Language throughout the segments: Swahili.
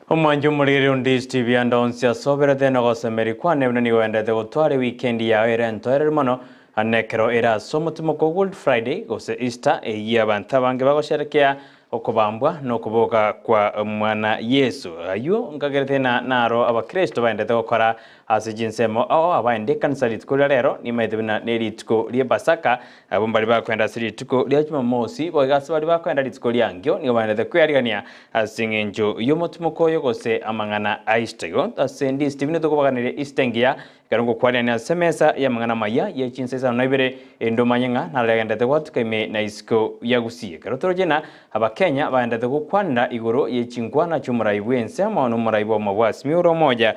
Omanju muliri Ndizi TV andonsia sobera deno gosemeri kwane bino niwendete gutware weekend ya erento erimono anekero era somutimo ko Good Friday gose Easter eyi abantu abange bagosherekea okubambwa no kuboka kwa mwana Yesu ayo ngagerete naro abakristo baendete gukora ase jinsemo abaende kanisa litiko rero nimaitebina nelitiko lie Pasaka abo bali bakwenda silitiko lia Jumamosi bogase bali bakwenda litiko lyangyo nigo baendete kwyarigania asingenjo yomutimo koyo gose amangana aistego asendi Stephen tokubaganire istengia karongo kwariania semesa ya mangana maya ye Chinsa Isano na Ibere endo manyenga nalegendete gwatukaime na isiko ya Gusii karotorojena Abakenya baendete gukwanda iguru ye chingwana cy'umurayibwense amano murayibo mabwasi miuro moja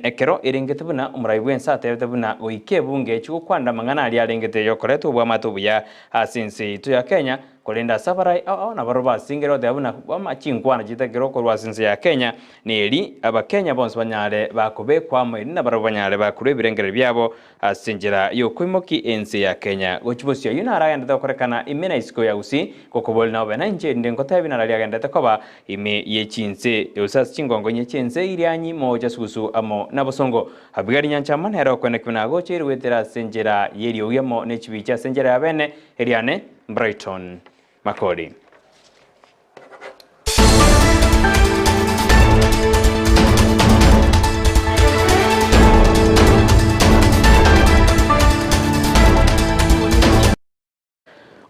ekero irengete buna umurayibwense atebete buna goike bunge cy'ukwanda mangana ali arengete yokoreto bwa matubuya asinse itu ya Kenya kolenda sabarai na baroba singero de buna bama chingwana jitegero ko rwasinse ya Kenya neri Abakenya bonse banyare bakobe kwamwe na baroba banyare bakure birengere byabo asinjira yo kwimoki ense ya Kenya gochibosyo yuna aragenda korekana imena isiko ya Gusii kokobol na bana nje ndengota bina rali agenda takoba ime ye Chinse usas chingongo nye Chinse irianyi moja susu amo nabosongo habigari nyanchama hero kwene kuna goche irwetera senjera yeri oyemo nechibicha senjera abene eriane Brighton Makori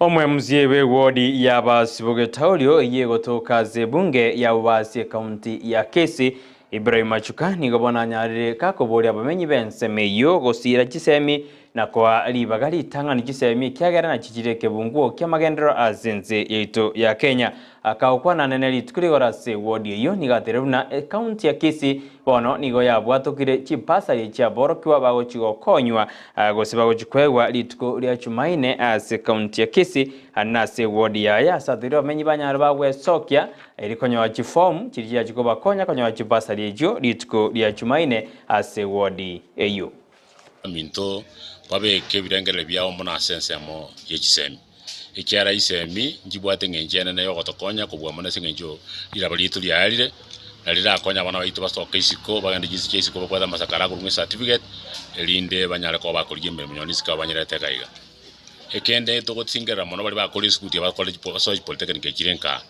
Omwemuzi we wodi ya basibuge taulio yego tokaze bunge ya ubasi county ya Kisii Ibere machuka nigobona nyarire kakobori abamenyi benseme yo gosira kisemi na kwa libagali tangani kisemi kyagera na kijireke bunguo kyamagendero azenze yeito ya Kenya akaukwa na neneli tukurigora se wodi yo nigateruna county ya Kisii bono nigo yabwatokire chipasa yecha borokwa bagochigo konywa gosiba gochikwegwa lituko lya chumaine ase county ya Kisii anase wodi ya sadiro amenyi banyara bagwe sokya erikonyo chiform kirija chikoba konya konyo chipasa lyejo lituko lya chumaine ase wodi eyo minto babe kebirengere byao mona sense mo yechisemi ikyara isemi njibwate ngenjene nayo gotokonya kubwa mona singenjo irabali itu lyalire nalira akonya bana baitu basoka isiko bagande jisi isiko bakwada masakara kurunge certificate elinde banyale ko bakoliye mbere munyoni sika banyere tekaiga ekende to gotsingera mona bali bakoli isikuti ba college social polytechnic kirenka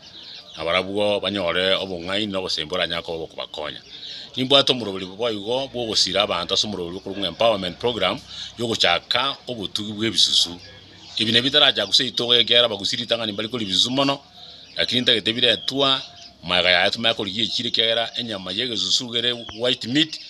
abarabugo banyore obungai no gosembora nyako bokubakonya nimbwato murobuli bwayigo bwo gusira abantu asumurobuli kurunga empowerment program yo guchaka obutugi bwebisusu ibine bitaraja gusito yegera bagusiri tangani bali koli bizumono lakini ndagete twa maga ya atuma koli yikire kera enyama yege zusugere white meat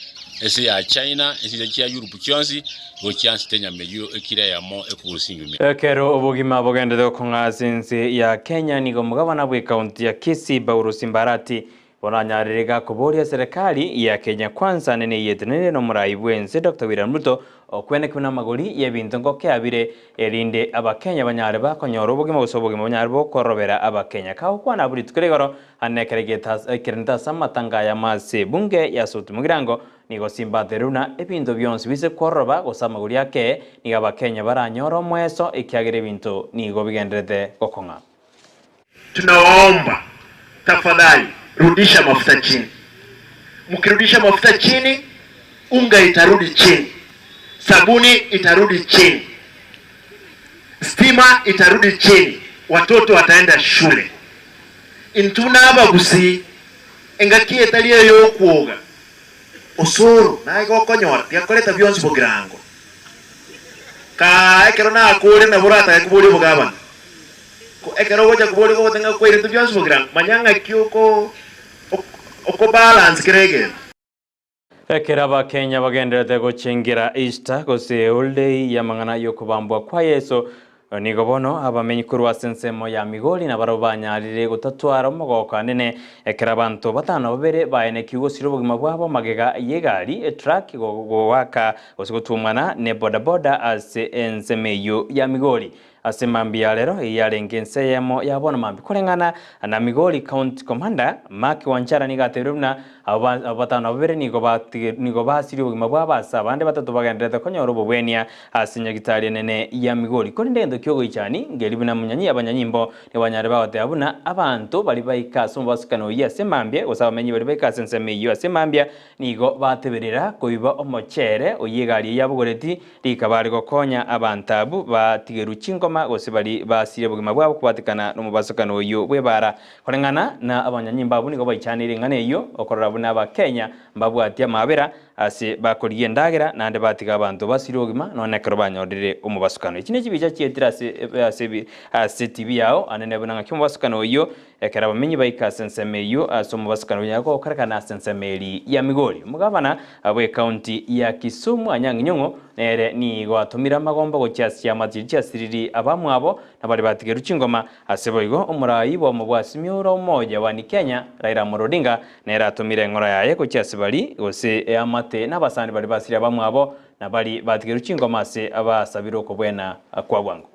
ese ya China ese ya Europe kyonsi go chance tenya meyo ekira yamo ekurusingume ekero obugima bogende kongasinse ya Kenya nigo mugabana bwe county ya Kisii Baurusimbarati bonanyarega kuboria serikali ya Kenya kwanza nene yetenene no murayibwense Dr. William Ruto okwene kuna magori yebintu ngoke abire erinde Abakenya banyare bakonyoro bugima busobugima banyare bokorobera Abakenya kaho kwana buri tukeregoro anekeregeta ekirenta samatanga ya mase bunge ya sotumugirango nigo simbateruna ebintu byonse bise koroba gosamagori yake niga Abakenya baranyoro mweso ikyagere bintu nigo bigendrete gokonga. Tunaomba tafadhali rudisha mafuta chini. Mkirudisha mafuta chini, unga itarudi chini, sabuni itarudi chini, stima itarudi chini, watoto wataenda shule. Intuna Gusii engakie talie yo kuoga osoro na igo konyora yakoleta byonsi bogirango ka ekero na akore na burata yakubuli bugabana ekero goja kubuli go tenga kwire byonsi bogirango manyanga kyuko oko balance kirege ekera Abakenya bagenderete guchingira Easter gose holiday ya mangana yo kubambwa kwa Yesu nigo bono abamenyi kurwa sensemo ya migoli na barobanyarire gutatwara mugoka nene ekera bantu batano babere baene kigosiro bugima bwabo magega yegari truck go waka osigutumana ne boda ase ensemeyo ya migoli asemambia lero yalengense yamo yabona mambi kulengana na Migori County Commander Mark Wanchara nigateruna abatano babere nigo basiri ubugima bwabasa abandi batatu bagendereza konyora ububwenia asinya gitari nene ya Migori kuri ndendo kyogo icani ngelibina munyanyi abanyanyimbo ni banyare bawate abuna abantu bali bayikaso mbasukano yasemambye usabamenyi bali bayikaso nsemeyo asemambya nigo bateberera kuiba omochere oyegari yabugoreti likabari gokonya abantabu batigeru chingoma gose bali basire bugima bwabo kubatikana no mubasukano oyo bwebara kolengana na abanyanyimbo abu nigo bayichanire ngane iyo okorora buna aba Kenya mbabwatia mabera ase bakoriye ndagera nande batiga abantu basire bugima none kero banyorire umubasukano ikine kibija kietira ase TV yao anene buna ngakimubasukano oyo ekera bamenyi bayikase nsemeyo aso mubasukano yako karakana sensemeri ya Migori mugabana abwe county ya Kisumu Anyangi Nyongo nere ni gwatumira magomba gocyasya amaziri cyasiriri abamwabo nabari batigeru chingoma aseboigo umurayi bo mubwasimyuro umoja wa Kenya Raila Odinga nera atumire ngora yaye gocyasibali gose amate nabasandi bari basiri abamwabo nabari batigeru chingoma se abasabiro ko bwena kwa bwangu.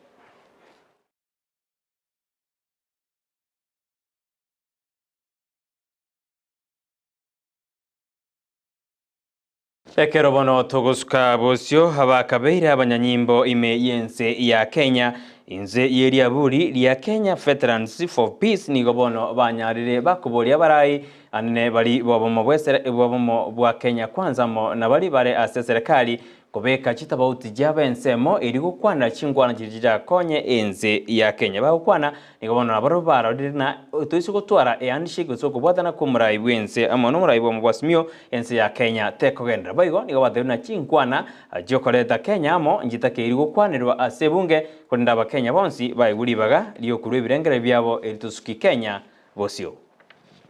Ekero bono togosuka bosyo habakabeire abanyanyimbo ime yense ya Kenya inze yeria buri lya Kenya Veterans for Peace nigo bono banyarire bakuboria barayi anne bali bobomo bwa Kenya kwanza mo na bali bare ase serikali kubeka chitabauti jabensemo iri gukwana chingwana jirija konye enze ya Kenya bagukwana nigobono nabarubara dirina tuisi gutwara eandishige soko bwadana kumurayi bwense amono murayi bo mubwasimyo enze ya Kenya tekogendera baigo nigobateruna chingwana jokoleta Kenya amo njitake iri gukwanirwa ase bunge kurinda aba Kenya bonsi bayiguribaga liyo kurwe birengere byabo eritusuki Kenya bosio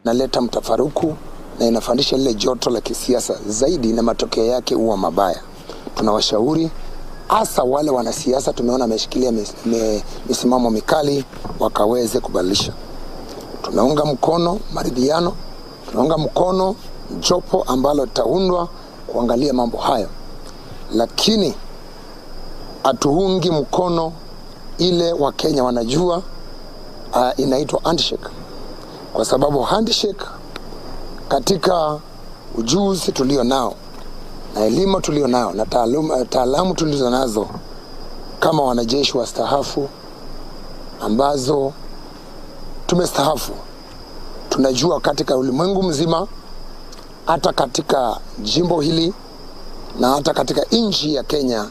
naleta mtafaruku na inafandisha lile joto la kisiasa zaidi na matokeo yake huwa mabaya. Tunawashauri hasa wale wanasiasa tumeona wameshikilia misimamo mikali wakaweze kubadilisha. Tunaunga mkono maridhiano, tunaunga mkono jopo ambalo taundwa kuangalia mambo hayo. Lakini atuungi mkono ile Wakenya wanajua inaitwa handshake. Kwa sababu handshake katika ujuzi tulio nao na elimu tulio nao na taalamu tulizo nazo kama wanajeshi wastaafu ambazo tumestaafu, tunajua katika ulimwengu mzima, hata katika jimbo hili na hata katika nchi ya Kenya,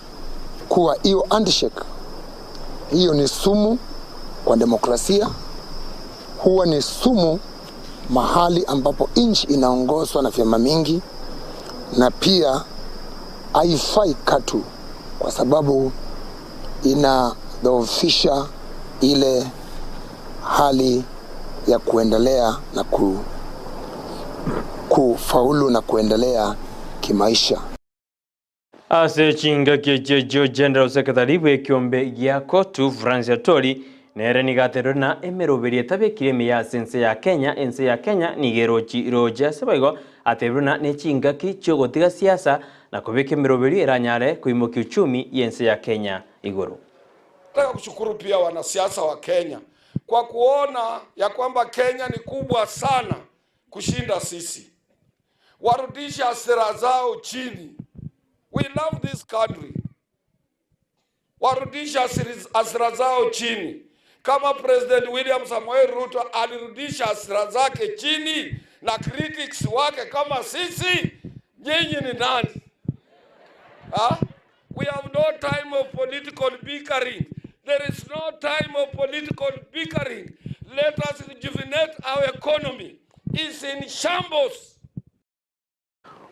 kuwa hiyo handshake hiyo ni sumu kwa demokrasia, huwa ni sumu mahali ambapo nchi inaongozwa na vyama mingi, na pia haifai katu kwa sababu inadhoofisha ile hali ya kuendelea na kufaulu na kuendelea kimaisha. Ase chinga kejejo General Secretary wekiombe yako tu Francis Tori nere nigateruna emeroberi etabekire miya sense ya Kenya ense ya Kenya nigerochi roja sebaigo ateruna ne chinga kicho gotiga siasa na kubeke emeroberi eranyare kuimoki uchumi yense ya Kenya igoro. Nataka kushukuru pia wanasiasa wa Kenya kwa kuona ya kwamba Kenya ni kubwa sana kushinda sisi. Warudisha hasira zao chini. We love this country. Warudisha hasira zao chini. Kama President William Samoei Ruto alirudisha hasira zake chini na critics wake kama sisi, nyinyi ni nani? We have no time of political bickering. There is no time of political bickering. Let us rejuvenate our economy. It's in shambles.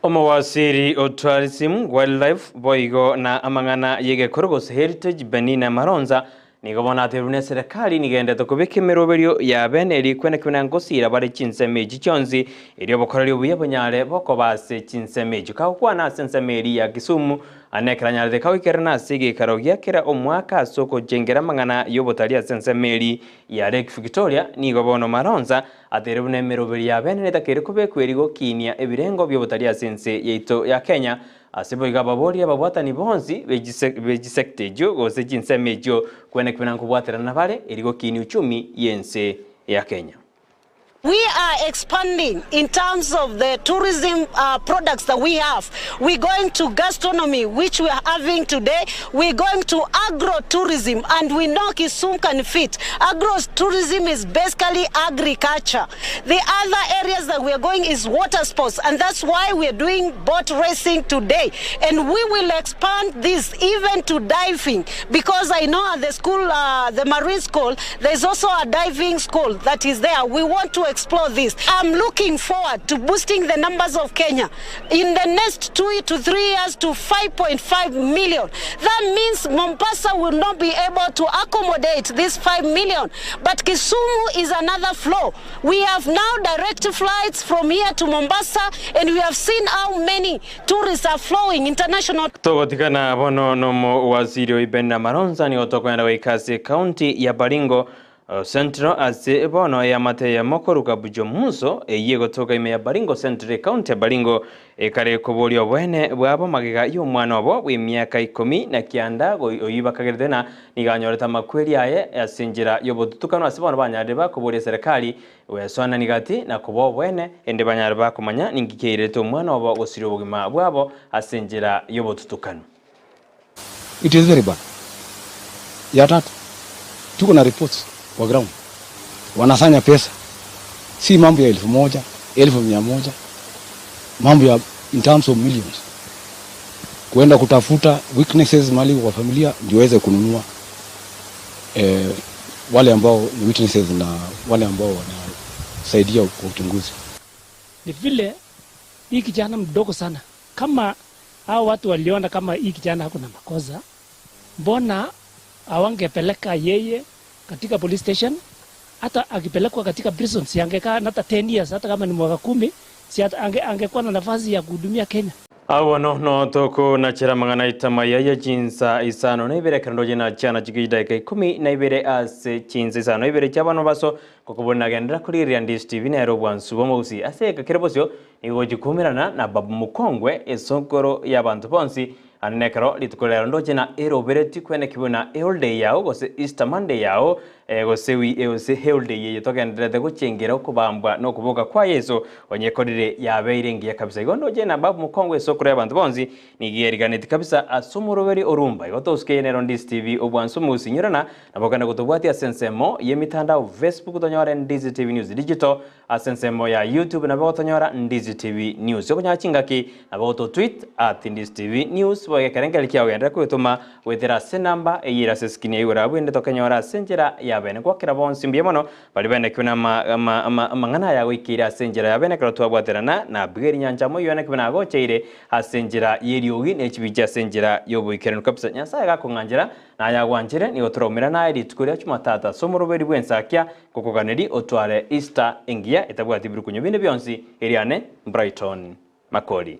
Omowasiri o tourism, wildlife, boigo na amangana yege korogos heritage benina maronza nigobona terune serikali nigende tokubeke meroberio ya beneri kwene kwena ngosira bari Chinsa meji chonzi iri bokorari ubuye bonyare boko base Chinsa meji kakwana sensa meri ya Kisumu anekranyare de kawikerna sige karogia kera omwaka soko jengera mangana yobotalia sensa meri ya Lake Victoria nigobono maronza aterune meroberio ya beneri takere kubekwe rigo kinia ebirengo byobotalia sense yeito ya Kenya asibo igababori ababwatani bonzi bejisekte jo gose Chinsa mejo kwene kwena kubwatira nabale iligo kini uchumi yense ya Kenya. We are expanding in terms of the tourism products that we have. We're going to gastronomy, which we are having today. We're going to agro-tourism, and we know Kisumu can fit. Agro-tourism is basically agriculture. The other areas that we are going is water sports, and that's why we are doing boat racing today. And we will expand this even to diving, because I know at the school, the Marine School, there's also a diving school that is there. We want to explore this. I'm looking forward to boosting the numbers of Kenya in the next 2 to 3 years to 5.5 million. That means Mombasa will not be able to accommodate this 5 million. But Kisumu is another flow. We have now direct flights from here to Mombasa, and we have seen how many tourists are flowing international. Togotikana bono nomo waziri Ibere na Maronza ni otokwenda Kisii County ya Baringo Central ase bono ya mate ya Makori kabujo muso yego toka ime ya Baringo Central County ya Baringo kare kubuli obwene bwabo magiga y'umwana wabo w'imyaka 10 na kianda oyibakagerena niganyoreta makweli aye yasinjira yobotutukano asibona banyade bakubuli serikali weswana nigati na kubo obwene ende banyade bakumanya ningikeirete umwana wabo gusiri obugima bwabo asinjira yobotutukano. It is very bad. Ya tatu tuko na reports kwa ground wanasanya pesa, si mambo ya 1000 1100, mambo ya in terms of millions, kuenda kutafuta weaknesses mali kwa familia ndio waweze kununua wale ambao ni witnesses na wale ambao wanasaidia kwa uchunguzi. Ni vile hii kijana mdogo sana, kama hao watu waliona kama hii kijana hakuna makosa, mbona awangepeleka yeye katika police station? Hata akipelekwa katika prison si angekaa hata 10 years, hata kama ni mwaka 10, si angekuwa na nafasi ya kuhudumia Kenya. Awo no toko na chira mangana Amayia ya Chinsa Isano na Ibere kandoje na chana chikida kai 10 na Ibere ase Chinsa Isano Ibere chabano baso kokubona gendera kuri Ndizi TV na robwansu bomusi ase kakirabosyo nigojikumira na babu mukongwe esokoro y'abantu bonsi anekero litukolera ndoje na erobere tikwene kibona holiday yao gose Easter Monday yao gose holiday ye togendere gucengera okubambwa no kuboka kwa Yesu onyekorire yabeire ngiya kabisa igondoje na babu mukongwe esokoro y'abantu bonsi nigeriganeti kabisa asumuroberi orumba igotoske ne Ndizi TV obwansu musinyurana nabokana gutubwati asensemo yemitandao Facebook tonyora Ndizi TV News Digital asensemo ya YouTube nabotonyora Ndizi TV News yokonyachingaki naboto tweet @Ndizi TV News boye karengeli kiao yenda kwituma wethera se number eyira se skin yura bwende tokanyora senjera yabene kwa kira bonsi mbiemono bali bende kuna mangana ya wikira senjera yabene kro twabwaterana na bweri nyanja mo yone kuna gocheire asenjera yeriogi nechibija senjera yobuikeren kapsa nyasa ga kunganjira na ya gwanjire ni otromira na iri tukuria chumatata somuroberi bwensakia kokoganeri otware Easter engia etabwati birukunyo bine byonsi eriane Brighton Makori.